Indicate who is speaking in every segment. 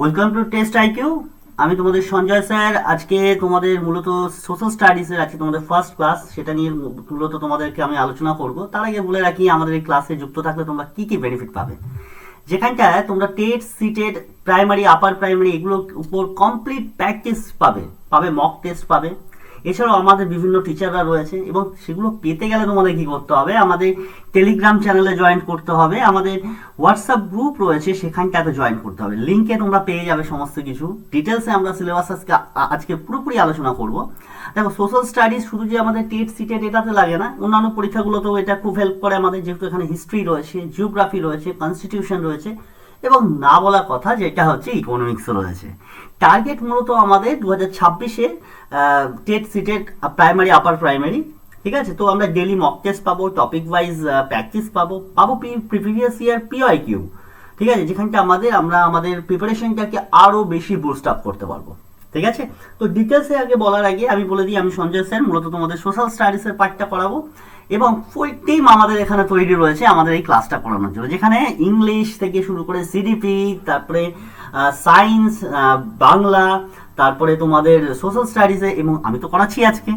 Speaker 1: Welcome to test IQ. আমি তোমাদের Sanjay sir. আজকে তোমাদের মূলত সোশ্যাল স্টাডিজের আছে তোমাদের ফার্স্ট ক্লাস, সেটা নিয়ে মূলত তোমাদেরকে আমি আলোচনা করব। তার আগে বলে রাখি, আমাদের এই ক্লাসে যুক্ত থাকলে তোমরা কি কি বেনিফিট পাবে। যেখানটায় তোমরা TET CTET primary upper primary এগুলোর উপর কমপ্লিট প্র্যাকটিস পাবে মক টেস্ট পাবে। এছাড়াও আমাদের বিভিন্ন টিচাররা রয়েছে, এবং সেগুলো পেতে গেলে তোমাদের কি করতে হবে, আমাদের টেলিগ্রাম চ্যানেলে জয়েন করতে হবে, আমাদের হোয়াটসঅ্যাপ গ্রুপ রয়েছে সেখানটাতে জয়েন করতে হবে। লিঙ্কে তোমরা পেয়ে যাবে সমস্ত কিছু ডিটেলসে। আমরা সিলেবাস আজকে পুরোপুরি আলোচনা করব। দেখো, সোশ্যাল স্টাডিজ শুধু যে আমাদের টেট সিটেড এটাতে লাগে না, অন্যান্য পরীক্ষাগুলোতেও এটা খুব হেল্প করে আমাদের, যেহেতু এখানে হিস্ট্রি রয়েছে, জিওগ্রাফি রয়েছে, কনস্টিটিউশন রয়েছে, এবং না বলা কথা যেটা হচ্ছে ইকোনমিক্স রয়েছে। টার্গেট মূলত আমাদের 2026-এ TET CTET primary upper primary. ঠিক আছে, তো আমরা ডেলি মক টেস্ট পাবো, টপিক ওয়াইজ প্র্যাকটিস পাবো প্রিভিয়াস ইয়ার পিওআইকিউ। ঠিক আছে, যেখানটা আমরা আমাদের প্রিপারেশনটাকে আরও বেশি বুস্ট আপ করতে পারবো। ঠিক আছে, তো ডিটেলসে আগে বলার আগে আমি বলে দিই, আমি সঞ্জয় স্যার, মূলত তোমাদের সোশ্যাল স্টাডিজের পার্টটা করাবো, এবং ফুল টিম আমাদের এখানে তৈরি রয়েছে আমাদের এই ক্লাসটা করানোর জন্য, যেখানে ইংলিশ থেকে শুরু করে সিডিপি, তারপরে সায়েন্স, বাংলা, তারপরে তোমাদের সোশ্যাল স্টাডিজে, এবং আমি তো করাচ্ছি আজকে।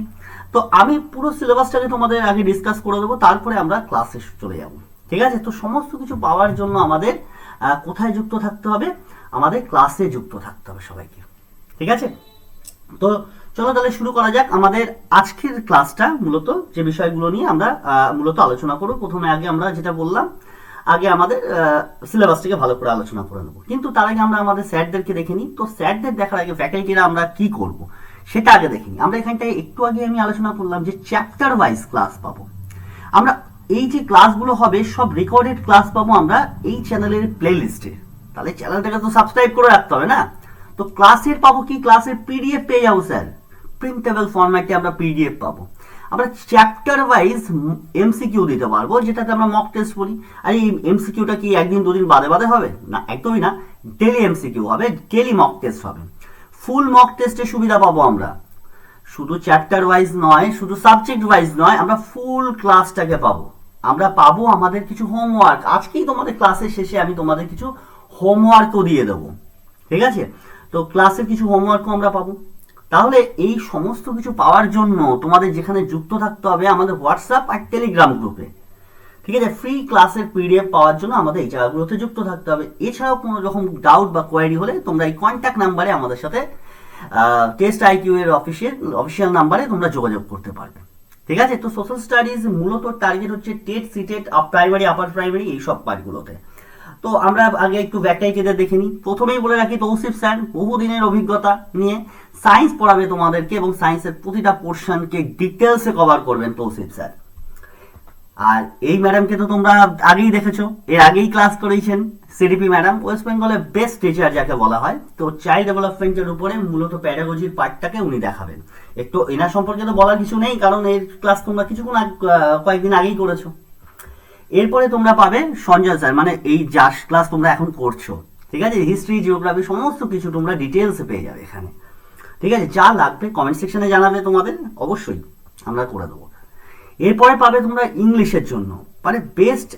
Speaker 1: তো আমি পুরো সিলেবাসটাকে তোমাদের আগে ডিসকাস করে দেবো, তারপরে আমরা ক্লাসে চলে যাব। ঠিক আছে, তো সমস্ত কিছু পাওয়ার জন্য আমাদের কোথায় যুক্ত থাকতে হবে, আমাদের ক্লাসে যুক্ত থাকতে হবে সবাইকে। ঠিক আছে, তো চলো তাহলে শুরু করা যাক আমাদের আজকের ক্লাসটা। মূলত যে বিষয়গুলো নিয়ে আমরা মূলত আলোচনা করব, প্রথমে আগে আমরা যেটা বললাম, আগে আমাদের সিলেবাসটাকে ভালো করে আলোচনা করে নেবো। কিন্তু তার আগে আমরা আমাদের স্যারদেরকে দেখে নিই। তো স্যারদের দেখার আগে ফ্যাকাল্টিরা আমরা কি করব সেটা আগে দেখে নিই। আমরা এখানটায় একটু আগে আমি আলোচনা করলাম যে চ্যাপ্টার ওয়াইজ ক্লাস পাবো আমরা। এই যে ক্লাসগুলো হবে সব রেকর্ডেড ক্লাস পাবো আমরা এই চ্যানেলের প্লে লিস্টে। তাহলে চ্যানেলটাকে তো সাবস্ক্রাইব করে রাখতে হবে না। তো ক্লাসের পাবো কি, ক্লাসের পিডিএফ পেয়ে যাবো স্যার, প্রিন্টেবল ফরম্যাটে আমরা পিডিএফ পাবো। আমরা চ্যাপ্টার ওয়াইজ এমসিকিউ দিতে পারবো, যেটাতে আমরা মক টেস্ট বলি। আর এই এমসিকিউটা কি একদিন দুদিন বাদে বাদে হবে না, একদমই না। ডেলি এমসিকিউ হবে, ডেলি মক টেস্ট হবে। ফুল মক টেস্টের সুবিধা পাবো আমরা, শুধু চ্যাপ্টার ওয়াইজ নয়, শুধু সাবজেক্ট ওয়াইজ নয়, আমরা ফুল ক্লাসটাকে পাবো। আমরা পাবো আমাদের কিছু হোমওয়ার্ক। আজকেই তোমাদের ক্লাসের শেষে আমি তোমাদের কিছু হোমওয়ার্কও দিয়ে দেবো। ঠিক আছে, তো ক্লাসের কিছু হোমওয়ার্কও আমরা পাবো। তাহলে এই সমস্ত কিছু পাওয়ার জন্য তোমাদের যেখানে যুক্ত থাকতে হবে আমাদের হোয়াটসঅ্যাপ আর টেলিগ্রাম গ্রুপে। ঠিক আছে, ফ্রি ক্লাসের পিডিএফ পাওয়ার জন্য আমাদের এই জায়গাগুলোতে যুক্ত থাকতে হবে। এছাড়াও কোনো রকম ডাউট বা কোয়ারি হলে তোমরা এই কন্ট্যাক্ট নাম্বারে আমাদের সাথে টেস্ট আইকিউ এর অফিসিয়াল নাম্বারে তোমরা যোগাযোগ করতে পারবে। ঠিক আছে, তো সোশ্যাল স্টাডিজ মূলত টার্গেট হচ্ছে TET CTET primary upper primary এইসব পার্টগুলোতে। তো আমরা আগে একটু ভ্যাকাইটিদের দেখে নিই। প্রথমেই বলে রাখি, তৌসিফ স্যার বহুদিনের অভিজ্ঞতা নিয়ে সায়েন্স পড়াবে তোমাদেরকে, এবং সায়েন্সের প্রতিটা পোর্শনকে ডিটেলসে কভার করবেন তৌসিফ স্যার। আর এই ম্যাডামকে তো তোমরা আগেই দেখেছো, এর আগেই ক্লাস করেছেন। সিডিপি ম্যাডাম ওয়েস্ট বেঙ্গলের বেস্ট টিচার যাকে বলা হয়। তো চাইল্ড ডেভেলপমেন্টের উপরে মূলত প্যাডাগজির পার্টটাকে উনি দেখাবেন। একটু এনার সম্পর্কে তো বলার কিছু নেই, কারণ এর ক্লাস তোমরা কয়েকদিন আগেই করেছো। এরপরে তোমরা পাবে সঞ্জয় স্যার, মানে এই জাস্ট ক্লাস তোমরা এখন করছো। ঠিক আছে, হিস্ট্রি, জিওগ্রাফি সমস্ত কিছু তোমরা ডিটেলসে পেয়ে যাবে এখানে। ঠিক আছে, যা লাগবে কমেন্ট সেকশনে জানাবে, তোমাদের অবশ্যই আমরা করে দেবো। এরপরে পাবে তোমরা ইংলিশের জন্য, মানে বেস্ট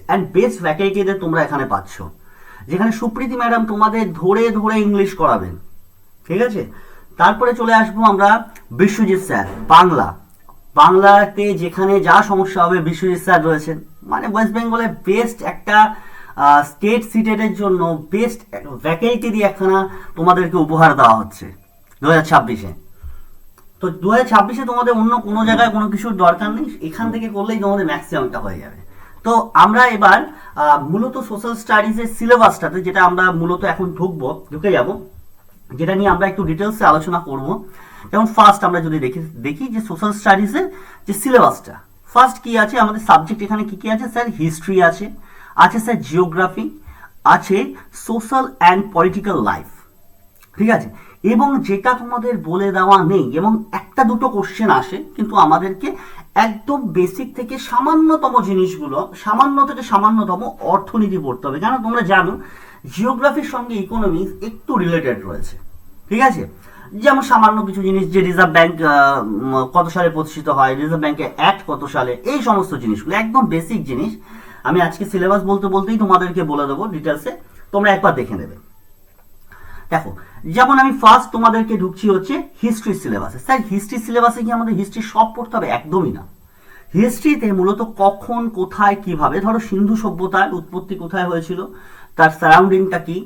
Speaker 1: ফ্যাকাল্টিদের তোমরা এখানে পাচ্ছ, যেখানে সুপ্রীতি ম্যাডাম তোমাদের ধরে ধরে ইংলিশ করাবেন। ঠিক আছে, তারপরে চলে আসবো আমরা বিশ্বজিৎ স্যার, বাংলাতে যেখানে যা সমস্যা হবে বিশ্বজিৎ স্যার রয়েছেন। মানে ওয়েস্ট বেঙ্গলের বেস্ট একটা স্টেট সিটেডের জন্য বেস্ট ফ্যাকাল্টি দিয়ে একখানা তোমাদেরকে উপহার দেওয়া হচ্ছে 2026-এ। তো 2026-এ তোমাদের অন্য কোনো জায়গায় কোনো কিছুর দরকার নেই, এখান থেকে করলেই তোমাদের ম্যাক্সিমামটা হয়ে যাবে। তো আমরা এবার মূলত সোশ্যাল স্টাডিজের সিলেবাসটাতে, যেটা আমরা মূলত এখন ঢুকে যাব, যেটা নিয়ে আমরা একটু ডিটেলসে আলোচনা করব। যেমন ফার্স্ট আমরা যদি দেখি যে সোশ্যাল স্টাডিজের যে সিলেবাসটা, ফার্স্ট কি আছে আমাদের সাবজেক্ট, এখানে কি কি আছে স্যার, হিস্ট্রি আছে স্যার জিওগ্রাফি আছে, সোশ্যাল অ্যান্ড পলিটিক্যাল লাইফ। ঠিক আছে, এবং যেটা তোমাদের বলে দেওয়া নেই, এবং একটা দুটো কোশ্চেন আসে, কিন্তু আমাদেরকে একদম বেসিক থেকে সামান্যতম জিনিসগুলো, সামান্য থেকে সামান্যতম অর্থনীতি পড়তে হবে। কেন তোমরা জানো জিওগ্রাফির সঙ্গে ইকোনমিক্স একটু রিলেটেড রয়েছে। ঠিক আছে, যেমন সামান্য কিছু জিনিস, যে রিজার্ভ ব্যাংক কত সালে প্রতিষ্ঠিত হয়, রিজার্ভ ব্যাংকের অ্যাক্ট কত সালে, এই সমস্ত জিনিসগুলো একদম বেসিক জিনিস আমি আজকে সিলেবাস বলতেই তোমাদেরকে বলে দেবো ডিটেলসে, তোমরা একবার দেখে নেবে। দেখো, যেমন আমি ফার্স্ট তোমাদেরকে ঢুকছি হচ্ছে হিস্ট্রি সিলেবাসে। স্যার হিস্ট্রি সিলেবাসে কি আমাদের হিস্ট্রি সব পড়তে হবে? একদমই না। হিস্ট্রিতে মূলত কখন, কোথায়, কিভাবে, ধরো সিন্ধু সভ্যতার উৎপত্তি কোথায় হয়েছিল, তার সারাউন্ডিংটা কি,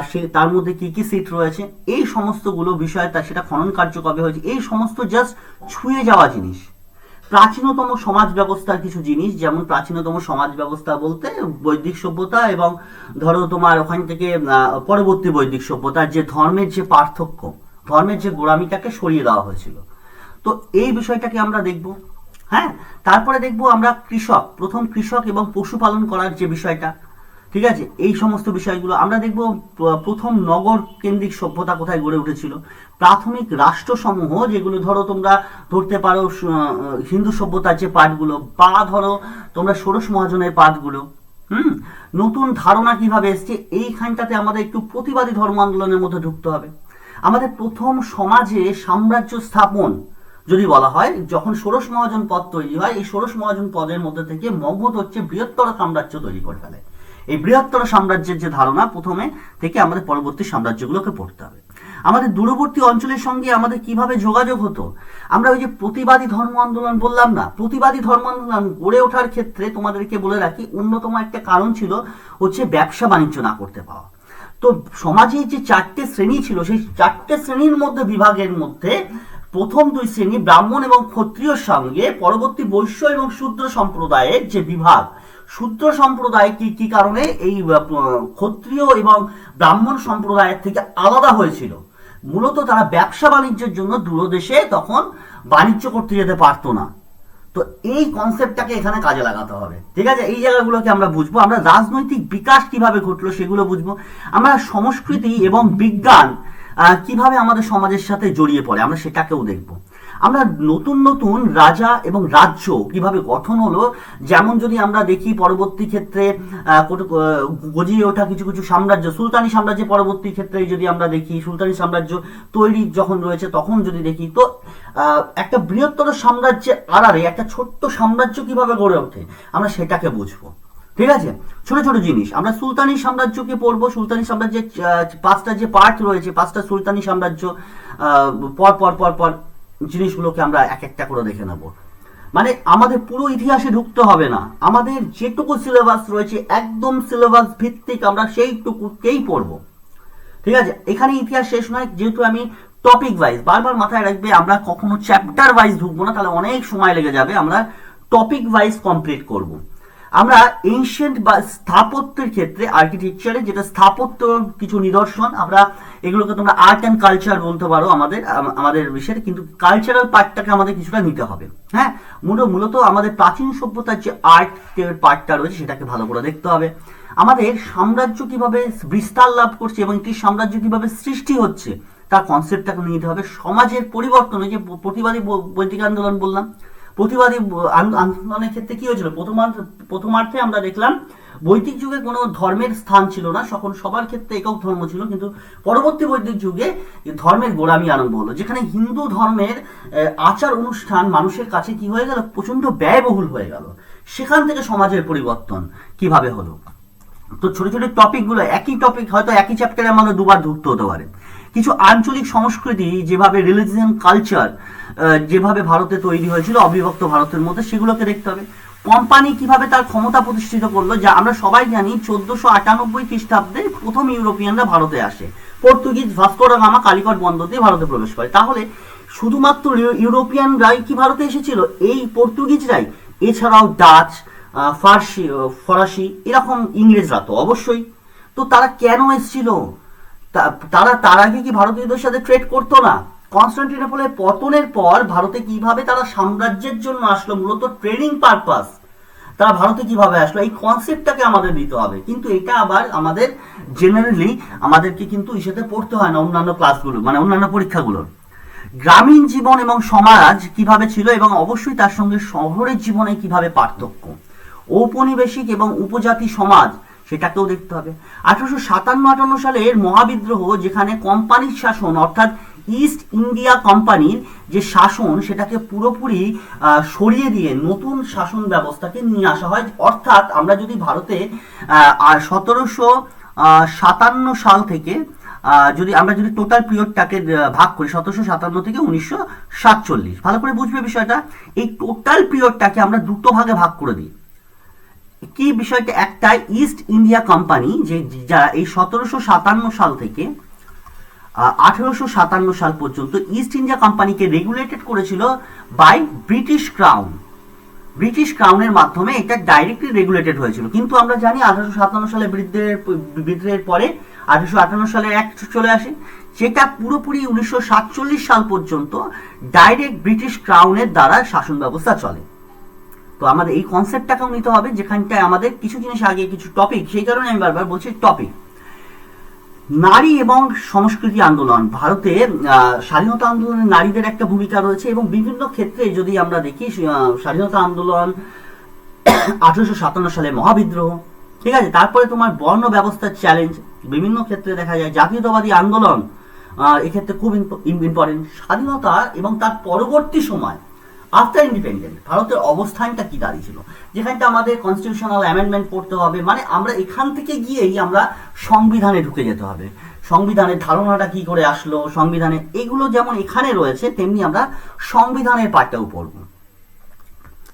Speaker 1: সে তার মধ্যে কি কি সিট রয়েছে, এই সমস্তগুলো বিষয়, তার সেটা খনন কার্য কবে হয়েছে, এই সমস্ত জাস্ট ছুঁয়ে যাওয়া জিনিস। প্রাচীনতম সমাজ ব্যবস্থার কিছু জিনিস, যেমন প্রাচীনতম সমাজ ব্যবস্থা বলতে বৈদিক সভ্যতা এবং ধরো তোমার ওখান থেকে পরবর্তী বৈদিক সভ্যতার যে ধর্মের যে পার্থক্য, ধর্মের যে গোড়ামিটাকে সরিয়ে দেওয়া হয়েছিল, তো এই বিষয়টাকে আমরা দেখব। হ্যাঁ, তারপরে দেখব আমরা কৃষক, প্রথম কৃষক এবং পশুপালন করার যে বিষয়টা, ঠিক আছে, এই সমস্ত বিষয়গুলো আমরা দেখব। প্রথম নগর কেন্দ্রিক সভ্যতা কোথায় গড়ে উঠেছিল, প্রাথমিক রাষ্ট্রসমূহ যেগুলো ধরো তোমরা ধরতে পারো হিন্দু সভ্যতার যে পাঠগুলো, বা ধরো তোমরা ষোড়শ মহাজনের পাঠগুলো। নতুন ধারণা কিভাবে এসছে, এইখানটাতে আমাদের একটু প্রতিবাদী ধর্ম আন্দোলনের মধ্যে ঢুকতে হবে। আমাদের প্রথম সমাজে সাম্রাজ্য স্থাপন যদি বলা হয়, যখন ষোড়শ মহাজন পদ তৈরি হয়, এই ষোড়শ মহাজন পদের মধ্যে থেকে মগধ হচ্ছে বৃহত্তর সাম্রাজ্য তৈরি করে ফেলে। এই বৃহত্তর সাম্রাজ্যের যে ধারণা প্রথমে থেকে আমাদের পরবর্তী সাম্রাজ্যগুলোকে পড়তে হবে। আমাদের দূরবর্তী অঞ্চলের সঙ্গে আমাদের কিভাবে যোগাযোগ হতো, আমরা ওই যে প্রতিবাদী ধর্ম আন্দোলন বললাম না, প্রতিবাদী ধর্ম আন্দোলন গড়ে ওঠার ক্ষেত্রে তোমাদেরকে বলে রাখি অন্যতম একটা কারণ ছিল হচ্ছে ব্যবসা বাণিজ্য না করতে পাওয়া। তো সমাজে যে চারটে শ্রেণী ছিল, সেই চারটে শ্রেণীর মধ্যে বিভাগের মধ্যে প্রথম দুই শ্রেণী ব্রাহ্মণ এবং ক্ষত্রিয়র সঙ্গে পরবর্তী বৈশ্য এবং শূদ্র সম্প্রদায়ের যে বিভাগ, শূদ্র সম্প্রদায় কি কি কারণে এই ক্ষত্রিয় এবং ব্রাহ্মণ সম্প্রদায়ের থেকে আলাদা হয়েছিল, মূলত তারা ব্যবসা বাণিজ্যের জন্য দূরদেশে তখন বাণিজ্য করতে যেতে পারতো না। তো এই কনসেপ্টটাকে এখানে কাজে লাগাতে হবে, ঠিক আছে। এই জায়গাগুলোকে আমরা বুঝবো। আমরা রাজনৈতিক বিকাশ কিভাবে ঘটলো সেগুলো বুঝবো। আমরা সংস্কৃতি এবং বিজ্ঞান কিভাবে আমাদের সমাজের সাথে জড়িয়ে পড়ে আমরা সেটাকেও দেখব। আমরা নতুন নতুন রাজা এবং রাজ্য কিভাবে গঠন হলো, যেমন যদি আমরা দেখি পরবর্তী ক্ষেত্রে গজিয়ে ওঠা কিছু কিছু সাম্রাজ্য, সুলতানি সাম্রাজ্য পরবর্তী ক্ষেত্রে যদি আমরা দেখি, সুলতানি সাম্রাজ্য তৈরি যখন রয়েছে তখন যদি দেখি, তো একটা বৃহত্তর সাম্রাজ্যের আড়ালে একটা ছোট্ট সাম্রাজ্য কিভাবে গড়ে ওঠে আমরা সেটাকে বুঝবো, ঠিক আছে। ছোট ছোট জিনিস আমরা সুলতানি সাম্রাজ্যকে পড়বো। সুলতানি সাম্রাজ্যের পাঁচটা যে পার্ট রয়েছে, পাঁচটা সুলতানি সাম্রাজ্য, পর পর পর পর জিনিসগুলোকে আমরা এক একটা করে দেখে নেব। মানে আমাদের পুরো ইতিহাসে ঢুকতে হবে না, আমাদের যেটুকু সিলেবাস রয়েছে একদম সিলেবাস ভিত্তিক আমরা সেইটুকুকেই পড়বো, ঠিক আছে। এখানে ইতিহাস শেষ নয়, যেহেতু আমি টপিক ওয়াইজ, বারবার মাথায় রাখবে, আমরা কখনো চ্যাপ্টার ওয়াইজ ঢুকবো না, তাহলে অনেক সময় লেগে যাবে। আমরা টপিক ওয়াইজ কমপ্লিট করব। আমরা এনশিয়েন্ট বা স্থাপত্যের ক্ষেত্রে আর্কিটেকচারে যেটা স্থাপত্য কিছু নিদর্শন, আমরা এগুলোকে তোমরা আর্ট অ্যান্ড কালচার বলতে পারো আমাদের বিষয়ে, কিন্তু কালচারাল পার্টটাকে আমাদের কিছুটা নিতে হবে। হ্যাঁ, মূলত আমাদের প্রাচীন সভ্যতার যে আর্টের পার্টটা রয়েছে সেটাকে ভালো করে দেখতে হবে। আমাদের সাম্রাজ্য কিভাবে বিস্তার লাভ করছে এবং একটি সাম্রাজ্য কিভাবে সৃষ্টি হচ্ছে তার কনসেপ্টটাকে নিতে হবে। সমাজের পরিবর্তন, যে প্রতিবাদী বৈদিক আন্দোলন বললাম, প্রতিবাদী আন্দোলনের ক্ষেত্রে কি হয়েছিল, প্রথমার্ধে আমরা দেখলাম বৈদিক যুগে কোনো ধর্মের স্থান ছিল না, সবার ক্ষেত্রে একক ধর্ম ছিল, কিন্তু পরবর্তী বৈদিক যুগে ধর্মের গোড়ামি আরম্ভ হলো, যেখানে হিন্দু ধর্মের আচার অনুষ্ঠান মানুষের কাছে কি হয়ে গেল, প্রচন্ড ব্যয়বহুল হয়ে গেল। সেখান থেকে সমাজের পরিবর্তন কিভাবে হলো। তো ছোট ছোট টপিকগুলো, একই টপিক হয়তো একই চ্যাপ্টারে আমাদের দুবার ধরতে হতে পারে। কিছু আঞ্চলিক সংস্কৃতি, যেভাবে রিলিজিয়ান কালচার যেভাবে ভারতে তৈরি হয়েছিল অবিভক্ত ভারতের মধ্যে, সেগুলোকে দেখতে হবে। কোম্পানি কিভাবে তার ক্ষমতা প্রতিষ্ঠিত করলো, যা আমরা সবাই জানি 1498 খ্রিস্টাব্দে প্রথম ইউরোপিয়ানরা ভারতে আসে। Portuguese Vasco da Gama Calicut বন্দর দিয়ে ভারতে প্রবেশ করে। তাহলে শুধুমাত্র ইউরোপিয়ানরাই কি ভারতে এসেছিল? এই পর্তুগিজরাই? এছাড়াও ডাচ, ফরাসি, এরকম ইংরেজরা তো অবশ্যই। তো তারা কেন এসেছিল? তার আগে কি ভারতীয়দের সাথে ট্রেড করতো না? কনস্টান্টিনোপলের পতনের পর ভারতে কিভাবে তারা সাম্রাজ্যের জন্য আসলো, মূলত ট্রেডিং পারপাস, তারা ভারতে কিভাবে আসলো, এই কনসেপ্টটাকে আমাদের দিতে হবে। কিন্তু এটা আবার আমাদের জেনারেলি আমাদেরকে কিন্তু ইসেতে পড়তে হয় না, অন্যান্য ক্লাসগুলো, মানে অন্যান্য পরীক্ষাগুলোর। গ্রামীণ জীবন এবং সমাজ কিভাবে ছিল এবং অবশ্যই তার সঙ্গে শহরের জীবনে কিভাবে পার্থক্য, ঔপনিবেশিক এবং উপজাতি সমাজ, সেটাকেও দেখতে হবে। 1857-58 সালের মহাবিদ্রোহ, যেখানে কোম্পানির শাসন অর্থাৎ ইস্ট ইন্ডিয়া কোম্পানির যে শাসন সেটাকে পুরোপুরি সরিয়ে দিয়ে নতুন শাসন ব্যবস্থাকে নিয়ে আসা হয়। অর্থাৎ আমরা যদি ভারতে 1757 সাল থেকে যদি টোটাল পিরিয়ডটাকে ভাগ করি 1757 থেকে 1947, ভালো করে বুঝবে বিষয়টা। এই টোটাল পিরিয়ডটাকে আমরা দুটো ভাগে ভাগ করে দিই। কি বিষয়টা, একটা ইস্ট ইন্ডিয়া কোম্পানি, যে যারা এই 1757 সাল থেকে 1857 সাল পর্যন্ত ইস্ট ইন্ডিয়া কোম্পানিকে রেগুলেটেড করেছিল বাই ব্রিটিশ ক্রাউন। ব্রিটিশ ক্রাউনের মাধ্যমে এটা ডাইরেক্টলি রেগুলেটেড হয়েছিল। কিন্তু আমরা জানি 1857 সালে বিদ্রোহের পরে 1858 সালে অ্যাক্ট চলে আসে, যেটা পুরোপুরি 1947 সাল পর্যন্ত ডাইরেক্ট ব্রিটিশ ক্রাউনের দ্বারা শাসন ব্যবস্থা চলে। তো আমাদের এই কনসেপ্টটাকেও নিতে হবে, যেখানটায় আমাদের কিছু জিনিস আগে কিছু টপিক, সেই কারণে আমি বারবার বলছি টপিক। নারী এবং সংস্কৃতি আন্দোলন, ভারতে স্বাধীনতা আন্দোলনে নারীদের একটা ভূমিকা রয়েছে এবং বিভিন্ন ক্ষেত্রে যদি আমরা দেখি স্বাধীনতা আন্দোলন, 1857 সালে মহাবিদ্রোহ, ঠিক আছে, তারপরে তোমার বর্ণ ব্যবস্থার চ্যালেঞ্জ, বিভিন্ন ক্ষেত্রে দেখা যায় জাতীয়তাবাদী আন্দোলন, এক্ষেত্রে খুব ইম্পর্টেন্ট। স্বাধীনতা এবং তার পরবর্তী সময় আফটার ইন্ডিপেন্ডেন্ট ভারতের অবস্থানটা কি দাঁড়িয়েছিল, যেখানটা আমাদের কনস্টিটিউশনাল অ্যামেন্ডমেন্ট পড়তে হবে, মানে আমরা এখান থেকে গিয়েই আমরা সংবিধানে ঢুকে যেতে হবে। সংবিধানের ধারণাটা কি করে আসলো, সংবিধানে এগুলো যেমন এখানে রয়েছে, তেমনি আমরা সংবিধানের পার্টটাও পড়ব।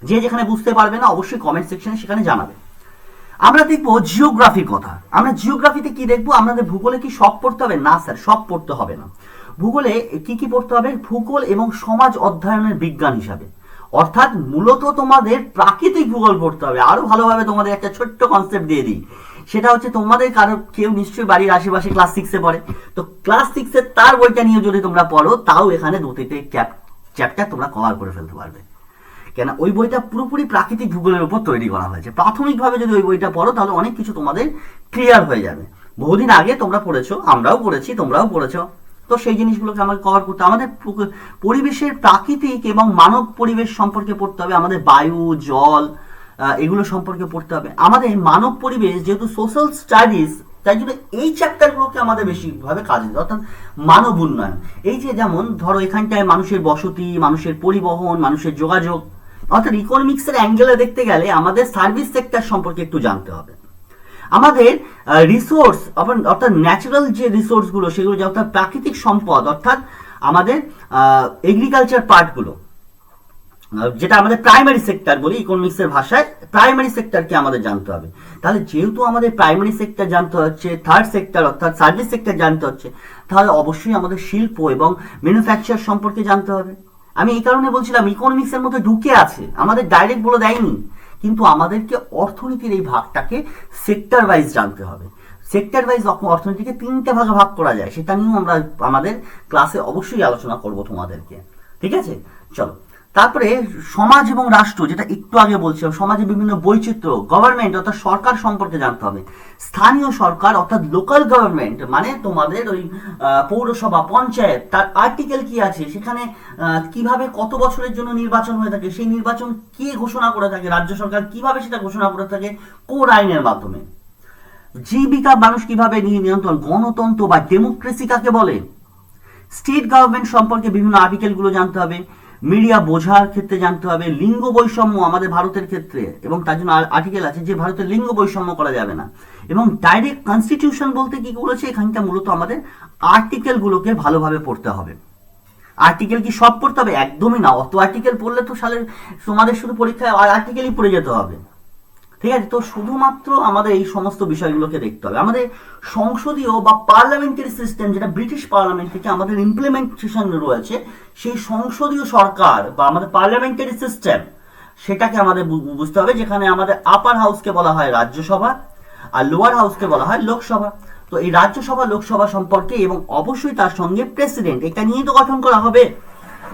Speaker 1: যে যেখানে বুঝতে পারবে না অবশ্যই কমেন্ট সেকশনে সেখানে জানাবে। আমরা দেখবো জিওগ্রাফির কথা। আমরা জিওগ্রাফিতে কি দেখবো, আমাদের ভূগোলে কি সব পড়তে হবে? না স্যার, সব পড়তে হবে না। ভূগোলে কি কি পড়তে হবে? ভূগোল এবং সমাজ অধ্যয়নের বিজ্ঞান হিসাবে, অর্থাৎ মূলত তোমাদের প্রাকৃতিক ভূগোল পড়তে হবে। আরো ভালোভাবে তোমাদের একটা ছোট্ট কনসেপ্ট দিয়ে দিই, সেটা হচ্ছে তোমাদের কেউ নিশ্চয়ই বাড়ির আশেপাশে ক্লাস 6-এ পড়ে, তো ক্লাস 6-এর তার বইটা নিয়ে যদি তোমরা পড়ো, তাও এখানে 2-3টে চ্যাপ্টার তোমরা কভার করে ফেলতে পারবে। কেন, ওই বইটা পুরোপুরি প্রাকৃতিক ভূগোলের উপর তৈরি করা হয়েছে। প্রাথমিকভাবে যদি ওই বইটা পড়ো, তাহলে অনেক কিছু তোমাদের ক্লিয়ার হয়ে যাবে। বহুদিন আগে তোমরা পড়েছো, আমরাও পড়েছি, তোমরাও পড়েছো, তো সেই জিনিসগুলোকে আমাকে কভার করতে, আমাদের পরিবেশের প্রাকৃতিক এবং মানব পরিবেশ সম্পর্কে পড়তে হবে, আমাদের বায়ু, জল, এগুলো সম্পর্কে পড়তে হবে। আমাদের মানব পরিবেশ যেহেতু সোশ্যাল স্টাডিজ, তাই জন্য এই চ্যাপ্টারগুলোকে আমাদের বেশিভাবে কাজে দিতে, অর্থাৎ মানব উন্নয়ন। এই যে যেমন ধরো এখানটায় মানুষের বসতি, মানুষের পরিবহন, মানুষের যোগাযোগ, অর্থাৎ ইকোনমিক্সের অ্যাঙ্গেলে দেখতে গেলে আমাদের সার্ভিস সেক্টর সম্পর্কে একটু জানতে হবে। আমাদের রিসোর্স, অর্থাৎ ন্যাচারাল যে রিসোর্সগুলো, সেগুলো অর্থাৎ প্রাকৃতিক সম্পদ, অর্থাৎ আমাদের এগ্রিকালচার পার্টগুলো, যেটা আমাদের প্রাইমারি সেক্টর বলি ইকোনমিক্সের ভাষায়, প্রাইমারি সেক্টরকে আমাদের জানতে হবে। তাহলে যেহেতু আমাদের প্রাইমারি সেক্টর জানতে হচ্ছে, থার্ড সেক্টর অর্থাৎ সার্ভিস সেক্টর জানতে হচ্ছে, তাহলে অবশ্যই আমাদের শিল্প এবং ম্যানুফ্যাকচার সম্পর্কে জানতে হবে। আমি এই কারণে বলছিলাম ইকোনমিক্সের মধ্যে ঢুকে আছে, আমাদের ডাইরেক্ট বলে দেয়নি, কিন্তু আমাদেরকে অর্থনীতির এই ভাগটাকে সেক্টর ওয়াইজ জানতে হবে। সেক্টর ওয়াইজ অর্থনীতিকে 3টে ভাগে ভাগ করা যায়, সেটা নিয়েও আমরা আমাদের ক্লাসে অবশ্যই আলোচনা করব তোমাদেরকে, ঠিক আছে। চলো, তারপরে সমাজ এবং রাষ্ট্র, যেটা একটু আগে বলছিলাম, সমাজে বিভিন্ন বৈচিত্র্য, গভর্নমেন্ট অর্থাৎ সরকার সম্পর্কে জানতে হবে। স্থানীয় সরকার অর্থাৎ লোকাল গভর্নমেন্ট, মানে তোমাদের ওই পৌরসভা, পঞ্চায়েত, তার আর্টিকেল কি আছে, সেখানে কিভাবে কত বছরের জন্য নির্বাচন হয়ে থাকে, সেই নির্বাচন কে ঘোষণা করে থাকে, রাজ্য সরকার কিভাবে সেটা ঘোষণা করে থাকে, কোন আইনের মাধ্যমে। জীবিকা মানুষ কিভাবে নিয়ন্ত্রণ, গণতন্ত্র বা ডেমোক্রেসি কাকে বলে, স্টেট গভর্নমেন্ট সম্পর্কে বিভিন্ন আর্টিকেলগুলো জানতে হবে। মিডিয়া বোঝার ক্ষেত্রে জানতে হবে। লিঙ্গ বৈষম্য আমাদের ভারতের ক্ষেত্রে, এবং তার জন্য আর্টিকেল আছে যে ভারতের লিঙ্গ বৈষম্য করা যাবে না। এবং ডাইরেক্ট কনস্টিটিউশন বলতে কি করেছে, এখানটা মূলত আমাদের আর্টিকেলগুলোকে ভালোভাবে পড়তে হবে। আর্টিকেল কি সব পড়তে হবে? একদমই না। অত আর্টিকেল পড়লে তো তোমাদের শুধু পরীক্ষায় আর্টিকেলই পড়ে যেতে হবে, ঠিক আছে। তো শুধুমাত্র আমাদের এই সমস্ত বিষয়গুলোকে দেখতে হবে। আমাদের সংসদীয় বা পার্লামেন্টারি সিস্টেম, যেটা ব্রিটিশ পার্লামেন্ট থেকে আমাদের ইমপ্লিমেন্টেশন রয়েছে, সেই সংসদীয় সরকার বা আমাদের পার্লামেন্টারি সিস্টেম, সেটাকে আমাদের বুঝতে হবে, যেখানে আমাদের আপার হাউসকে বলা হয় রাজ্যসভা আর লোয়ার হাউসকে বলা হয় লোকসভা। তো এই রাজ্যসভা লোকসভা সম্পর্কে এবং অবশ্যই তার সঙ্গে প্রেসিডেন্ট, এটা নিয়ে তো গঠন করা হবে,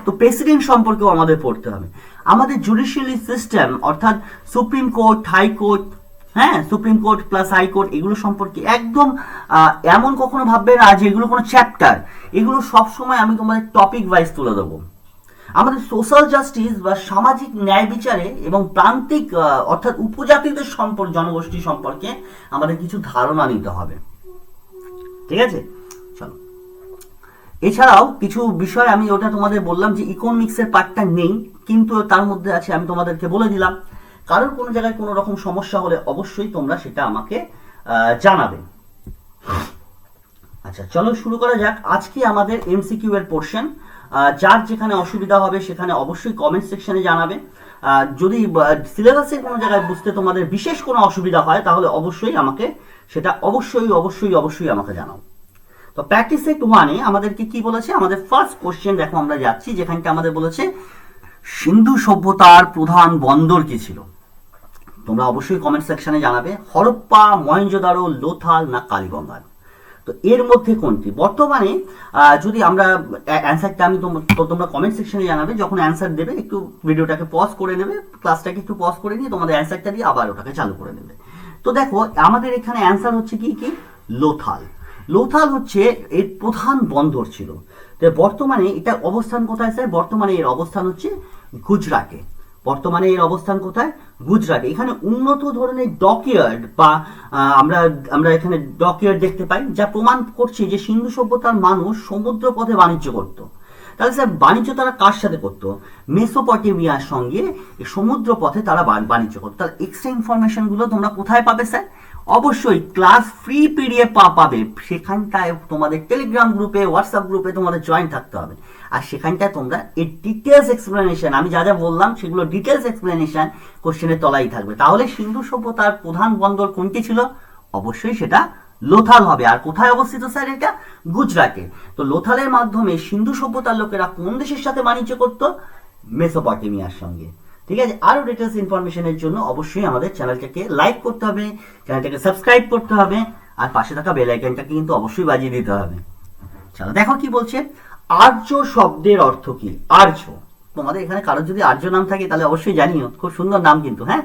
Speaker 1: তো প্রেসিডেন্ট সম্পর্কেও আমাদের পড়তে হবে। আমাদের জুডিশিয়ারি সিস্টেম অর্থাৎ সুপ্রিম কোর্ট, হাইকোর্ট, হ্যাঁ, সুপ্রিম কোর্ট প্লাস হাইকোর্ট, এগুলো সম্পর্কে একদম এমন কখনো ভাববে না যে এগুলো কোনো চ্যাপ্টার, এগুলো সবসময় আমি তোমাদের টপিক ওয়াইজ তুলে দেবো। আমাদের সোশ্যাল জাস্টিস বা সামাজিক ন্যায় বিচারে এবং প্রান্তিক অর্থাৎ উপজাতিদের জনগোষ্ঠী সম্পর্কে আমাদের কিছু ধারণা নিতে হবে, ঠিক আছে। চলো, এছাড়াও কিছু বিষয় আমি ওটা তোমাদের বললাম যে ইকোনমিক্সের পার্টটা নেই, কিন্তু তার মধ্যে আছে, আমি তোমাদেরকে বলে দিলাম। কারোর কোনো জায়গায় কোনো রকম সমস্যা হলে অবশ্যই তোমরা সেটা আমাকে জানাবে। আচ্ছা চলো শুরু করা যাক আজকে আমাদের এমসিকিউ এর পোর্শন। যার যেখানে অসুবিধা হবে সেখানে অবশ্যই কমেন্ট সেকশনে জানাবে। যদি সিলেবাসের কোনো জায়গায় বুঝতে তোমাদের বিশেষ কোনো অসুবিধা হয় তাহলে অবশ্যই আমাকে সেটা অবশ্যই আমাকে জানাও। তো প্র্যাকটিস সেট 1-এ আমাদেরকে কি বলেছে, আমাদের ফার্স্ট কোশ্চেন দেখো আমরা যাচ্ছি, যেখানটা আমাদের বলেছে সিন্ধু সভ্যতার প্রধান বন্দর কি ছিল। তোমরা অবশ্যই কমেন্ট সেকশনে জানাবে হরপ্পা, মহেঞ্জোদারো, লোথাল না কালীগঙ্গা। তো এর মধ্যে কোনটি বর্তমানে যদি আমরা অ্যান্সারটা আমি তোমরা কমেন্ট সেকশনে জানাবে, যখন অ্যান্সার দেবে একটু ভিডিওটাকে পজ করে নেবে, ক্লাসটাকে একটু পজ করে নিয়ে তোমাদের অ্যান্সারটা দিয়ে আবার ওটাকে চালু করে নেবে। তো দেখো আমাদের এখানে অ্যান্সার হচ্ছে কি লোথাল। লোথাল হচ্ছে এর প্রধান বন্দর ছিল। তো বর্তমানে এটা অবস্থান কোথায় স্যার? বর্তমানে এর অবস্থান হচ্ছে গুজরাটে। বর্তমানে এর অবস্থান কোথায়? গুজরাটে। এখানে উন্নত ধরনের ডকইয়ার্ড বা আমরা এখানে ডকইয়ার্ড দেখতে পাই, যা প্রমাণ করছে যে সিন্ধু সভ্যতার মানুষ সমুদ্র পথে বাণিজ্য করত। তাহলে স্যার বাণিজ্য তারা কার সাথে করতো? মেসোপটেমিয়ার সঙ্গে সমুদ্র পথে তারা বাণিজ্য করতো। তাহলে এক্সট্রা ইনফরমেশনগুলো তোমরা কোথায় পাবে স্যার? অবশ্যই ক্লাস ফ্রি পিডিএফ পাবে। সেখানটায় তোমাদের টেলিগ্রাম গ্রুপে, হোয়াটসঅ্যাপ গ্রুপে তোমাদের জয়েন থাকতে হবে। আর সেখানটায় তোমরা এই ডিটেলস এক্সপ্লেনেশন, আমি যা যা বললাম সেগুলো ডিটেলস এক্সপ্লেনেশন কোশ্চেনের তলাই থাকবে। তাহলে সিন্ধু সভ্যতার প্রধান বন্দর কোনটি ছিল? অবশ্যই সেটা লোথাল হবে। আর কোথায় অবস্থিত স্যার এটা? গুজরাটে। তো লোথালের মাধ্যমে সিন্ধু সভ্যতার লোকেরা কোন দেশের সাথে বাণিজ্য করত? মেসোপটেমিয়ার সঙ্গে। ঠিক আছে, আরো ডিটেলস ইনফরমেশনের জন্য অবশ্যই আমাদের চ্যানেলটাকে লাইক করতে হবে, চ্যানেলটাকে সাবস্ক্রাইব করতে হবে, আর পাশে থাকা বেল আইকনটাকে কিন্তু অবশ্যই বাজিয়ে দিতে হবে। চলো দেখো কি বলছে, আর্য শব্দের অর্থ কি? আর্য, তোমাদের এখানে কারোর যদি আর্য নাম থাকে তাহলে অবশ্যই জানিও, খুব সুন্দর নাম কিন্তু। হ্যাঁ,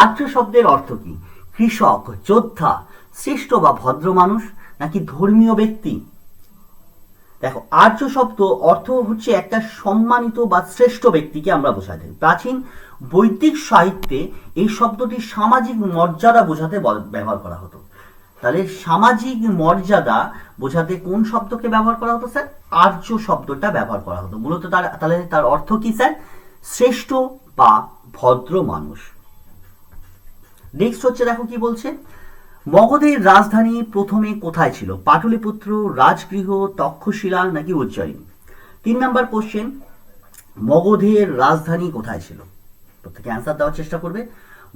Speaker 1: আর্য শব্দের অর্থ কি? কৃষক, যোদ্ধা, শ্রেষ্ঠ বা ভদ্র মানুষ, নাকি ধর্মীয় ব্যক্তি? দেখো আর্য শব্দ অর্থ হচ্ছে একটা সম্মানিত বা শ্রেষ্ঠ ব্যক্তিকে আমরা বোঝাতে। প্রাচীন বৈদিক সাহিত্যে এই শব্দটি সামাজিক মর্যাদা বোঝাতে ব্যবহার করা হতো। তাহলে সামাজিক মর্যাদা বোঝাতে কোন শব্দকে ব্যবহার করা হতো স্যার? আর্য শব্দটা ব্যবহার করা হতো। মূলত তাহলে তার অর্থ কি স্যার? শ্রেষ্ঠ বা ভদ্র মানুষ। নেক্সট হচ্ছে দেখো কি বলছে, মগধের রাজধানী প্রথমে কোথায় ছিল? পাটলিপুত্র, রাজগৃহ, তক্ষশিলা নাকি উজ্জয়িনী? 3 নম্বর কোশ্চেন, মগধের রাজধানী কোথায় ছিল? প্রত্যেকে অ্যান্সার দেওয়ার চেষ্টা করবে।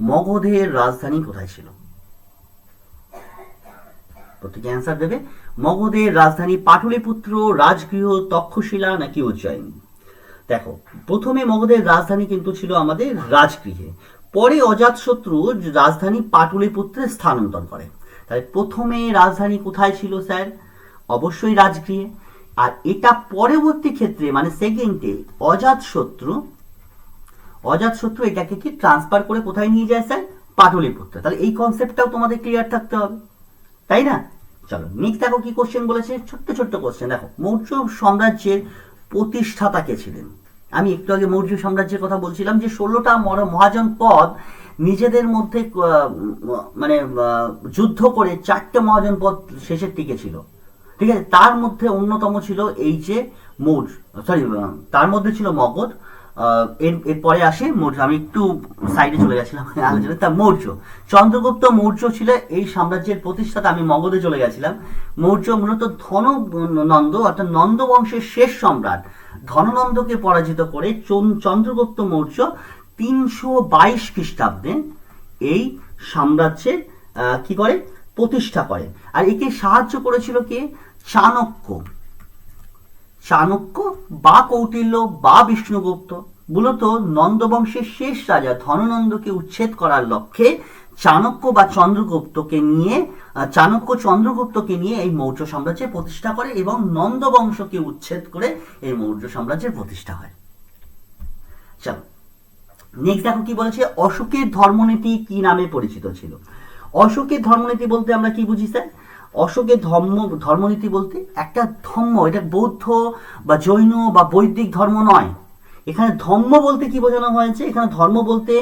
Speaker 1: মগধের রাজধানী কোথায় ছিল? প্রত্যেকে অ্যান্সার দেবে। মগধের রাজধানী পাটলিপুত্র, রাজগৃহ, তক্ষশিলা নাকি উজ্জয়িনী? দেখো প্রথমে মগধের রাজধানী কিন্তু ছিল আমাদের রাজগৃহে, পরে অজাতশত্রু রাজধানী পাটলিপুত্রে স্থানান্তর করে। তাহলে প্রথমে রাজধানী কোথায় ছিল স্যার? অবশ্যই রাজগৃহে। আর এটা পরবর্তী ক্ষেত্রে মানে সেকেন্ডে অজাতশত্রু এটাকে কি ট্রান্সফার করে কোথায় নিয়ে যায় স্যার? পাটলিপুত্র। তাহলে এই কনসেপ্টটাও তোমাদের ক্লিয়ার থাকতে হবে, তাই না? চলো নেক্সট দেখো কি কোশ্চেন বলেছে, ছোট্ট কোশ্চেন। দেখো মৌর্য সাম্রাজ্যের প্রতিষ্ঠাতা কে ছিলেন? আমি একটু আগে মৌর্য সাম্রাজ্যের কথা বলছিলাম যে 16টা মহাজন পদ নিজেদের মধ্যে মানে যুদ্ধ করে 4টে মহাজন পদ শেষের দিকে ছিল। ঠিক আছে, তার মধ্যে অন্যতম ছিল এই যে তার মধ্যে ছিল মগধ। এরপরে আসে মৌর্য। আমি একটু সাইডে চলে গেছিলাম আলোচনা। তা মৌর্য, চন্দ্রগুপ্ত মৌর্য ছিল এই সাম্রাজ্যের প্রতিষ্ঠাতা। আমি মগধে চলে গেছিলাম। মৌর্য মূলত ধননন্দ অর্থাৎ নন্দ বংশের শেষ সম্রাট ধননন্দকে পরাজিত করে চন্দ্রগুপ্ত মৌর্য 322 খ্রিস্টাব্দে এই সাম্রাজ্যের কি করে? প্রতিষ্ঠা করে। আর একে সাহায্য করেছিল কে? চাণক্য বা কৌটিল্য বা বিষ্ণুগুপ্ত। মূলত নন্দবংশের শেষ রাজা ধননন্দকে উচ্ছেদ করার লক্ষ্যে চাণক্য চন্দ্রগুপ্তকে নিয়ে এই মৌর্য সাম্রাজ্যের প্রতিষ্ঠা করে এবং নন্দবংশকে উচ্ছেদ করে এই মৌর্য সাম্রাজ্যের প্রতিষ্ঠা হয়। চলো নেক্সট দেখো কি বলেছে, অশোকের ধর্মনীতি কি নামে পরিচিত ছিল? অশোকের ধর্মনীতি বলতে আমরা কি বুঝি স্যার? অশোকের ধর্মনীতি বলতে একটা ধর্ম, এটা বৌদ্ধ বা জৈন বা বৈদিক ধর্ম নয়। এখানে ধর্ম বলতে কি বোঝানো হয়েছে? এখানে ধর্ম বলতে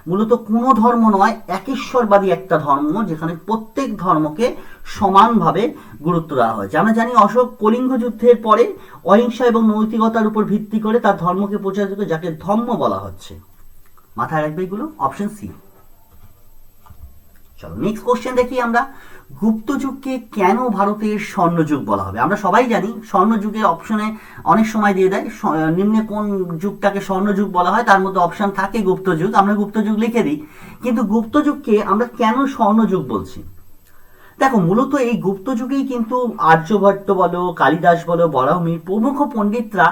Speaker 1: মূলত কোনো ধর্ম নয়, একেশ্বরবাদী একটা ধর্ম, যেখানে প্রত্যেক ধর্মকে সমানভাবে গুরুত্ব দেওয়া হয়েছে। আমরা জানি অশোক কলিঙ্গ যুদ্ধের পরে অহিংসা এবং নৈতিকতার উপর ভিত্তি করে তার ধর্মকে প্রচারিত, যাকে ধর্ম বলা হচ্ছে। মাথায় রাখবে এগুলো, অপশন সি। চলো নেক্সট কোশ্চেন দেখি আমরা, গুপ্তযুগকে কেন ভারতের স্বর্ণযুগ বলা হবে? আমরা সবাই জানি স্বর্ণযুগের অপশনে অনেক সময় দিয়ে দেয় নিম্নে কোন যুগটাকে স্বর্ণযুগ বলা হয়, তার মধ্যে অপশন থাকে গুপ্তযুগ, আমরা গুপ্তযুগ লিখে দিই। কিন্তু গুপ্তযুগকে আমরা কেন স্বর্ণযুগ বলছি? দেখো, মূলত এই গুপ্তযুগেই কিন্তু আর্যভট্ট বলো, কালিদাস বলো, বরাহমিহির প্রমুখ পণ্ডিতরা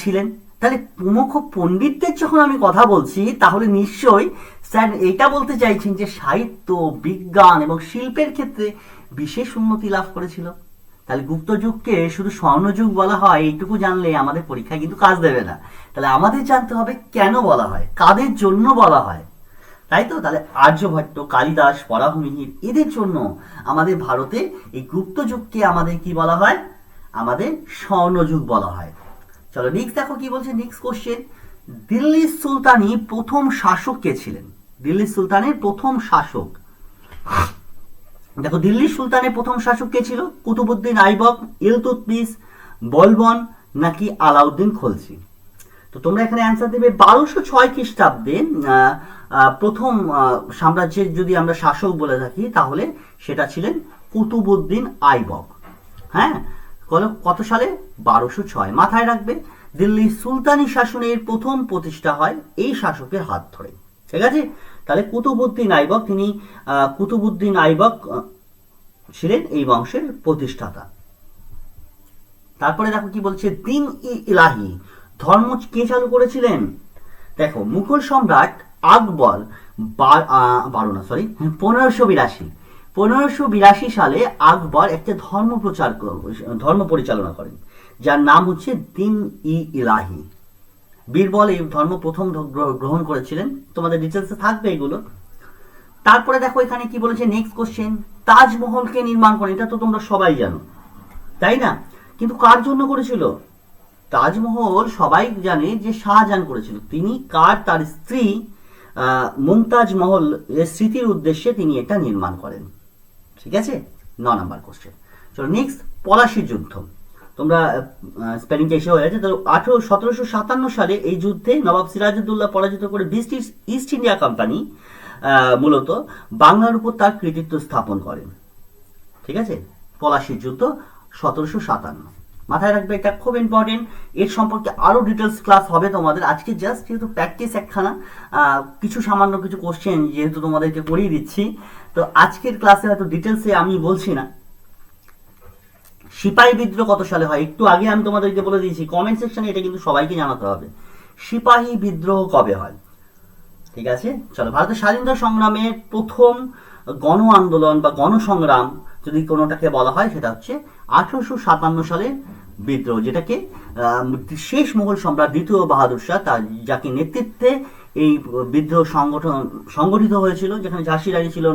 Speaker 1: ছিলেন। তাহলে প্রমুখ পণ্ডিতদের যখন আমি কথা বলছি, তাহলে নিশ্চয়ই স্যার এটা বলতে চাইছেন যে সাহিত্য, বিজ্ঞান এবং শিল্পের ক্ষেত্রে বিশেষ উন্নতি লাভ করেছিল। তাহলে গুপ্তযুগকে শুধু স্বর্ণযুগ বলা হয়, এইটুকু জানলে আমাদের পরীক্ষায় কিন্তু কাজ দেবে না। তাহলে আমাদের জানতে হবে কেন বলা হয়, কাদের জন্য বলা হয়, তাই তো? তাহলে আর্যভট্ট, কালিদাস, বরাহমিহির এদের জন্য আমাদের ভারতে এই গুপ্তযুগকে আমাদের কি বলা হয়? আমাদের স্বর্ণযুগ বলা হয়। চলো নেক্সট দেখো কি বলছে, নেক্সট কোশ্চেন। দিল্লি সুলতানি প্রথম শাসক কে ছিলেন? দিল্লি সুলতানের প্রথম শাসক, দেখো দিল্লি সুলতানের প্রথম শাসক কে ছিল? কুতুবউদ্দিন আইবক, ইলতুৎমিশ, বলবন নাকি আলাউদ্দিন খলজি? তো তোমরা এখানে অ্যান্সার দেবে 1206 খ্রিস্টাব্দে প্রথম সাম্রাজ্যের যদি আমরা শাসক বলে থাকি, তাহলে সেটা ছিলেন কুতুবউদ্দিন আইবক। হ্যাঁ, কত সালে? 1206। মাথায় রাখবে, দিল্লি সুলতানি শাসনের প্রথম প্রতিষ্ঠা হয় এই শাসকের হাত ধরে। ঠিক আছে? তাহলে কুতুবউদ্দিন আইবক, তিনি কুতুবউদ্দিন আইবক ছিলেন এই বংশের প্রতিষ্ঠাতা। তারপরে দেখো কি বলছে, দিন ই ইলাহি ধর্ম কে চালু করেছিলেন? দেখো, মুঘল সম্রাট আকবর 1582 সালে আকবর একটা ধর্ম পরিচালনা করেন, যার নাম হচ্ছে দিন ই ইলাহি। বীরবল এই ধর্ম প্রথম গ্রহণ করেছিলেন। তোমাদের ডিটেলসে থাকবে এগুলো। তারপরে দেখো এখানে কি বলেছে, নেক্সট কোশ্চেন। তাজমহলকে নির্মাণ করেন, এটা তো তোমরা সবাই জানো, তাই না? কিন্তু কার জন্য করেছিল? তাজমহল সবাই জানে যে শাহজাহান করেছিল। তিনি তার স্ত্রী মুমতাজ মহল এর স্মৃতির উদ্দেশ্যে তিনি এটা নির্মাণ করেন। ঠিক আছে? 9 নম্বর কোশ্চেন। চলো নেক্সট, পলাশির যুদ্ধ। তোমরা স্পেলিংটা এসে হয়ে গেছে। তো 1757 সালে এই যুদ্ধে নবাব সিরাজউদ্দৌলা পরাজিত করে ব্রিটিশ ইস্ট ইন্ডিয়া কোম্পানি মূলত বাংলার উপর তার কৃতিত্ব স্থাপন করেন। ঠিক আছে? পলাশির যুদ্ধ 1757। মাথায় রাখবে, এটা খুব ইম্পর্টেন্ট। এর সম্পর্কে আরো ডিটেলস ক্লাস হবে তোমাদের। আজকে জাস্ট যেহেতু প্র্যাকটিস একখানা, কিছু সামান্য কিছু কোশ্চেন যেহেতু তোমাদেরকে করিয়ে দিচ্ছি, তো আজকের ক্লাসে হয়তো ডিটেলসে আমি বলছি না। সিপাহী বিদ্রোহ কত সালে হয়? একটু আগে আমি তোমাদেরকে বলে দিয়েছি, কমেন্ট সেকশনে এটা কিন্তু সবাইকে জানাতে হবে। সিপাহী বিদ্রোহ কবে হয়? ঠিক আছে? চলো, ভারতের স্বাধীনতা সংগ্রামের প্রথম গণ আন্দোলন বা গণসংগ্রাম যদি কোনোটাকে বলা হয়, সেটা হচ্ছে 1857 সালের বিদ্রোহ, যেটাকে শেষ মুঘল সম্রাট দ্বিতীয় বাহাদুর শাহ, যাকে নেতৃত্বে এই বিদ্রোহ সংগঠিত হয়েছিল, যেখানে ঝাঁসি রানী ছিল,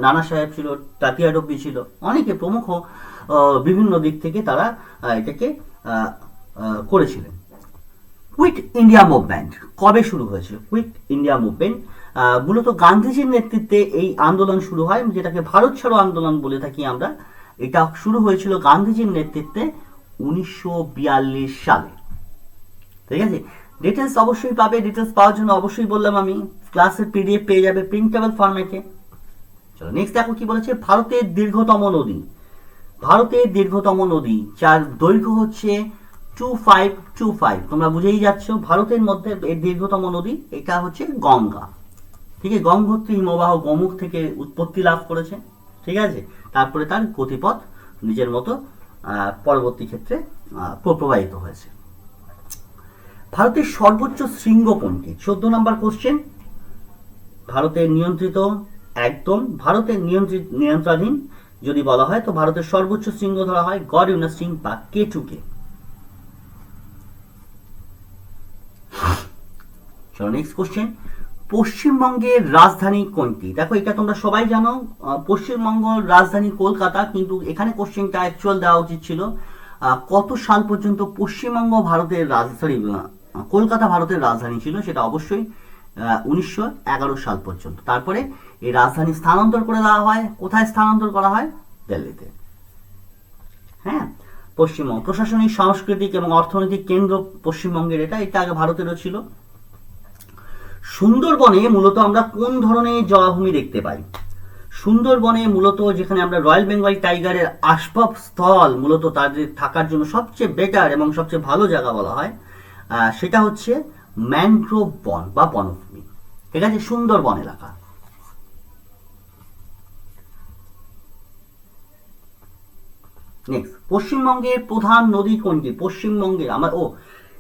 Speaker 1: নানা সাহেব ছিল, তাতিয়া টপি ছিল, অনেকে প্রমুখ বিভিন্ন দিক থেকে তারা এটাকে করেছিলেন। কুইট ইন্ডিয়া মুভমেন্ট কবে শুরু হয়েছিল? কুইট ইন্ডিয়া মুভমেন্ট মূলত গান্ধীজির নেতৃত্বে এই আন্দোলন শুরু হয়, যেটাকে ভারত ছাড়ো আন্দোলন বলে থাকি আমরা। এটা শুরু হয়েছিল গান্ধীজির নেতৃত্বে 1942 সালে। ঠিক আছে? ডিটেলস অবশ্যই পাবে। ডিটেলস পাওয়ার জন্য অবশ্যই বললাম আমি, ক্লাসের পিডিএফ পেয়ে যাবে প্রিন্টেবল ফরম্যাটে। চলো নেক্সট দেখো কি বলেছে, ভারতের দীর্ঘতম নদী। ভারতের দীর্ঘতম নদী, যার দৈর্ঘ্য হচ্ছে 2525। তোমরা বুঝেই যাচ্ছ, ভারতের মধ্যে এর দীর্ঘতম নদী এটা হচ্ছে গঙ্গা। ঠিক আছে? গঙ্গোত্রী হিমবাহ গোমুখ থেকে উৎপত্তি লাভ করেছে। ঠিক আছে? তারপরে তার গতিপথ নিজের মতো পরবর্তী ক্ষেত্রে প্রবাহিত হয়েছে। ভারতের সর্বোচ্চ শৃঙ্গ কোনটি? 14 নম্বর কোশ্চেন। ভারতের নিয়ন্ত্রিত, একদম ভারতের নিয়ন্ত্রণাধীন যদি বলা হয়, তো ভারতের সর্বোচ্চ শৃঙ্গ ধরা হয় গড়িয়না শৃঙ্গ বা কেটুকে। চলো নেক্সট কোশ্চেন। পশ্চিমবঙ্গের রাজধানী কোনটি? দেখো, এটা তোমরা সবাই জানো, পশ্চিমবঙ্গ রাজধানী কলকাতা, কিন্তু এখানে কোশ্চেনটা অ্যাকচুয়াল দেওয়া উচিত ছিল কত সাল পর্যন্ত পশ্চিমবঙ্গ ভারতের কলকাতা ভারতের রাজধানী ছিল, সেটা অবশ্যই 1911 সাল পর্যন্ত। তারপরে এই রাজধানী স্থানান্তর করে দেওয়া হয়। কোথায় স্থানান্তর করা হয়? দিল্লিতে। হ্যাঁ, পশ্চিমবঙ্গ প্রশাসনিক, সাংস্কৃতিক এবং অর্থনৈতিক কেন্দ্র পশ্চিমবঙ্গের এটা আগে ভারতেরও ছিল। সুন্দরবনে মূলত আমরা কোন ধরনের জলাভূমি দেখতে পাই? সুন্দরবনে মূলত যেখানে আমরা রয়্যাল বেঙ্গল টাইগারের আশপাশ স্থল মূলত তাদের থাকার জন্য সবচেয়ে বেটার এবং সবচেয়ে ভালো জায়গা বলা হয়, সেটা হচ্ছে ম্যানগ্রোভ বন বা বনভূমি। ঠিক আছে, সুন্দরবন এলাকা। নেক্সট, পশ্চিমবঙ্গের প্রধান নদী কোনটি? পশ্চিমবঙ্গের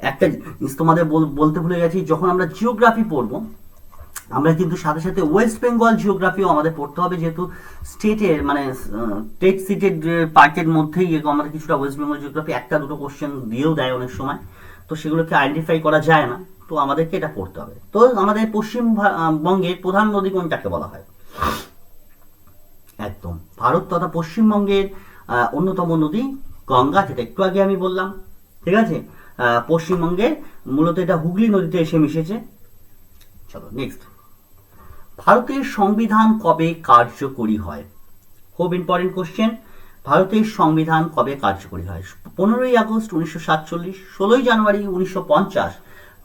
Speaker 1: একটা জিনিস তোমাদের বলতে ভুলে গেছি, যখন আমরা জিওগ্রাফি পড়বো আমরা কিন্তু সাথে সাথে ওয়েস্ট বেঙ্গল জিওগ্রাফিও আমাদের পড়তে হবে, যেহেতু স্টেটের মানে স্টেট সিটের পার্টের মধ্যেই আমাদের কিছুটা ওয়েস্ট বেঙ্গল জিওগ্রাফি একটা দুটো কোশ্চেন দিয়েও দেয় অনেক সময়, তো সেগুলোকে আইডেন্টিফাই করা যায় না, তো আমাদেরকে এটা পড়তে হবে। তো আমাদের পশ্চিমবঙ্গের প্রধান নদী কোনটাকে বলা হয়? একদম, ভারত তথা পশ্চিমবঙ্গের অন্যতম নদী গঙ্গা, যেটা একটু আগে আমি বললাম। ঠিক আছে, পশ্চিমবঙ্গে মূলত এটা হুগলি নদীতে এসে মিশেছে। চলো নেক্সট, ভারতের সংবিধান কবে কার্যকরী হয়? খুব ইম্পর্টেন্ট কোশ্চেন। ভারতের সংবিধান কবে কার্যকরী হয়? 15ই আগস্ট 1947, 16ই জানুয়ারি 1950,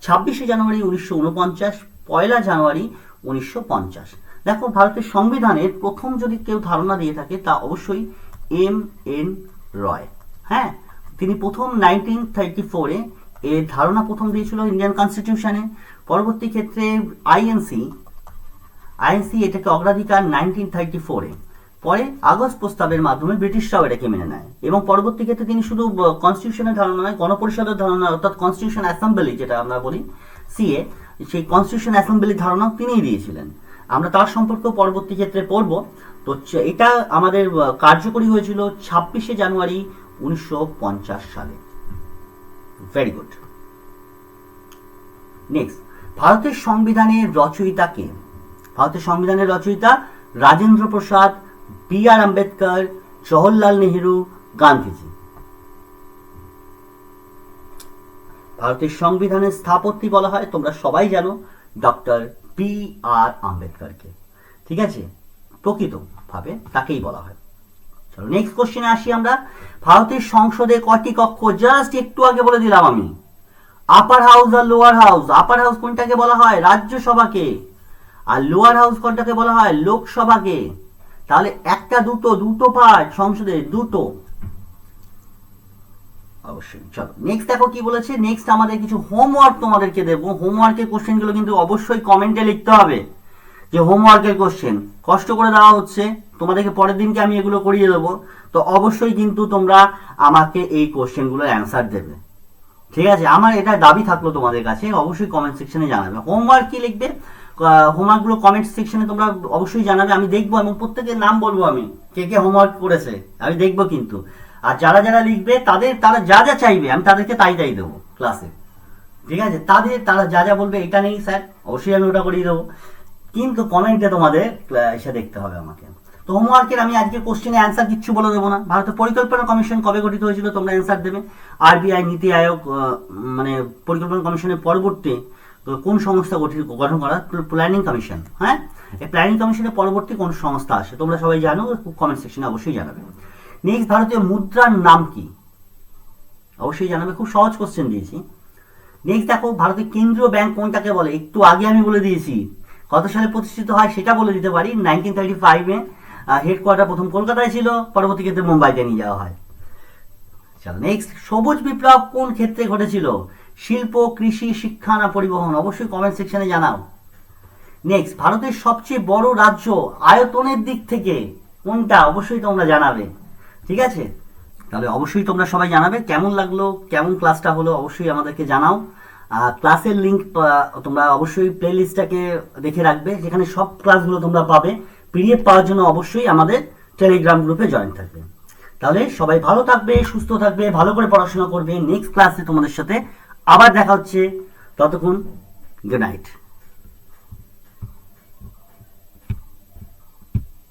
Speaker 1: 26শে জানুয়ারি 1949, 1 জানুয়ারি 1950। দেখো, ভারতের সংবিধানের প্রথম যদি কেউ ধারণা দিয়ে থাকে তা অবশ্যই এম.এন. রয়। হ্যাঁ, তিনি প্রথম 1934-এ এর ধারণা প্রথম দিয়েছিল ইন্ডিয়ান কনস্টিটিউশনে। পরবর্তী ক্ষেত্রে আইএনসি এটাকে অগ্রাধিকার 1934-এ, পরে আগস্ট প্রস্তাবের মাধ্যমে ব্রিটিশরাও এটাকে মেনে নেয়, এবং পরবর্তী ক্ষেত্রে তিনি শুধু কনস্টিটিউশনের ধারণা নয়, গণপরিষদের ধারণা অর্থাৎ কনস্টিটিউশন অ্যাসেম্বলি যেটা আমরা বলি সিএ, সেই কনস্টিটিউশন অ্যাসেম্বলির ধারণা তিনিই দিয়েছিলেন। আমরা তার সম্পর্কেও পরবর্তী ক্ষেত্রে পড়ব। তো এটা আমাদের কার্যকরী হয়েছিল 26শে জানুয়ারি 1950 সালে। Very good. নেক্সট, ভারতের সংবিধানের রচয়িতা কে? ভারতের সংবিধানের রচয়িতা রাজেন্দ্র প্রসাদ, বি.আর. আম্বেদকর, জওহরলাল নেহেরু, গান্ধীজি। ভারতের সংবিধানের স্থপতি বলা হয়, তোমরা সবাই জানো, ডক্টর বি.আর. আম্বেদকরকে। ঠিক আছে, প্রকৃতভাবে তাকেই বলা হয়। চলো নেক্সট কোশ্চেনে আসি আমরা। ভারতের সংসদে কয়টি কক্ষ? জাস্ট একটু আগে বলে দিলাম আমি, আপার হাউস আর লোয়ার হাউস। আপার হাউস কোনটাকে বলা হয়? রাজ্যসভাকে। আর লোয়ার হাউস কোনটাকে বলা হয়? লোকসভাকে। তাহলে একটা দুটো পার্ট সংসদে, দুটো অবশ্যই। চলো নেক্সট দেখো কি বলেছে। নেক্সট আমাদের কিছু হোমওয়ার্ক তোমাদেরকে দেবো। হোমওয়ার্কের কোশ্চেনগুলো কিন্তু অবশ্যই কমেন্টে লিখতে হবে যে হোমওয়ার্কের কোশ্চেন কষ্ট করে দেওয়া হচ্ছে, তোমাদেরকে পরের দিনকে আমি এগুলো করিয়ে দেবো। তো অবশ্যই কিন্তু তোমরা আমাকে এই কোশ্চেনগুলোর অ্যান্সার দেবে। ঠিক আছে, আমার এটা দাবি থাকলো তোমাদের কাছে, অবশ্যই কমেন্ট সেকশনে জানাবে হোমওয়ার্ক কি লিখবে। হোমওয়ার্কগুলো কমেন্ট সেকশনে তোমরা অবশ্যই জানাবে, আমি দেখবো এবং প্রত্যেকের নাম বলবো আমি, কে কে হোমওয়ার্ক করেছে আমি দেখবো কিন্তু। আর যারা যারা লিখবে তারা যা যা চাইবে আমি তাদেরকে তাই দেবো ক্লাসে। ঠিক আছে, তারা যা যা বলবে এটা নেই স্যার, অবশ্যই আমি ওটা করিয়ে দেবো, কিন্তু কমেন্টে তোমাদের এসে দেখতে হবে আমাকে। তো হোমওয়ার্কের আমি আজকে কোশ্চেনে অ্যান্সার কিচ্ছু বলে দেবো না। ভারতের পরিকল্পনা কমিশন কবে গঠিত হয়েছিল তোমরা অ্যান্সার দেবে। আরবিআই, নীতি আয়োগ, মানে পরিকল্পনা কমিশনের পরবর্তী কোন সংস্থা গঠন করা? Planning commission. হ্যাঁ, এই প্ল্যানিং কমিশনের পরবর্তী কোন সংস্থা আসে তোমরা সবাই জানো, কমেন্ট সেকশনে অবশ্যই জানাবে। নেক্সট, ভারতীয় মুদ্রার নাম কি? অবশ্যই জানাবে, খুব সহজ কোশ্চেন দিয়েছি। নেক্সট দেখো, ভারতের কেন্দ্রীয় ব্যাংক কোনটাকে বলে? একটু আগে আমি বলে দিয়েছি। কত সালে প্রতিষ্ঠিত হয় সেটা বলে দিতে পারি। 1935-এ হেডকোয়ার্টার প্রথম কলকাতায় ছিল, পরবর্তী ক্ষেত্রে মুম্বাইতে নিয়ে যাওয়া হয়। চলো নেক্সট, সবুজ বিপ্লব কোন ক্ষেত্রে ঘটেছিল? শিল্প, কৃষি, শিক্ষা না পরিবহন? অবশ্যই কমেন্ট সেকশনে জানাও। নেক্সট, ভারতের সবচেয়ে বড় রাজ্য আয়তনের দিক থেকে কোনটা? অবশ্যই তোমরা জানাবে। ঠিক আছে, তাহলে অবশ্যই তোমরা সবাই জানাবে কেমন লাগলো, কেমন ক্লাসটা হলো, অবশ্যই আমাদেরকে জানাও। ক্লাসের লিঙ্ক তোমরা অবশ্যই প্লে লিস্টটাকে দেখে রাখবে, যেখানে সব ক্লাসগুলো তোমরা পাবে। পিডিএফ পাওয়ার জন্য অবশ্যই আমাদের টেলিগ্রাম গ্রুপে জয়েন থাকবে। তাহলে সবাই ভালো থাকবে, সুস্থ থাকবে, ভালো করে পড়াশোনা করবে। নেক্সট ক্লাসে তোমাদের সাথে আবার দেখা হচ্ছে, ততক্ষণ গুড নাইট।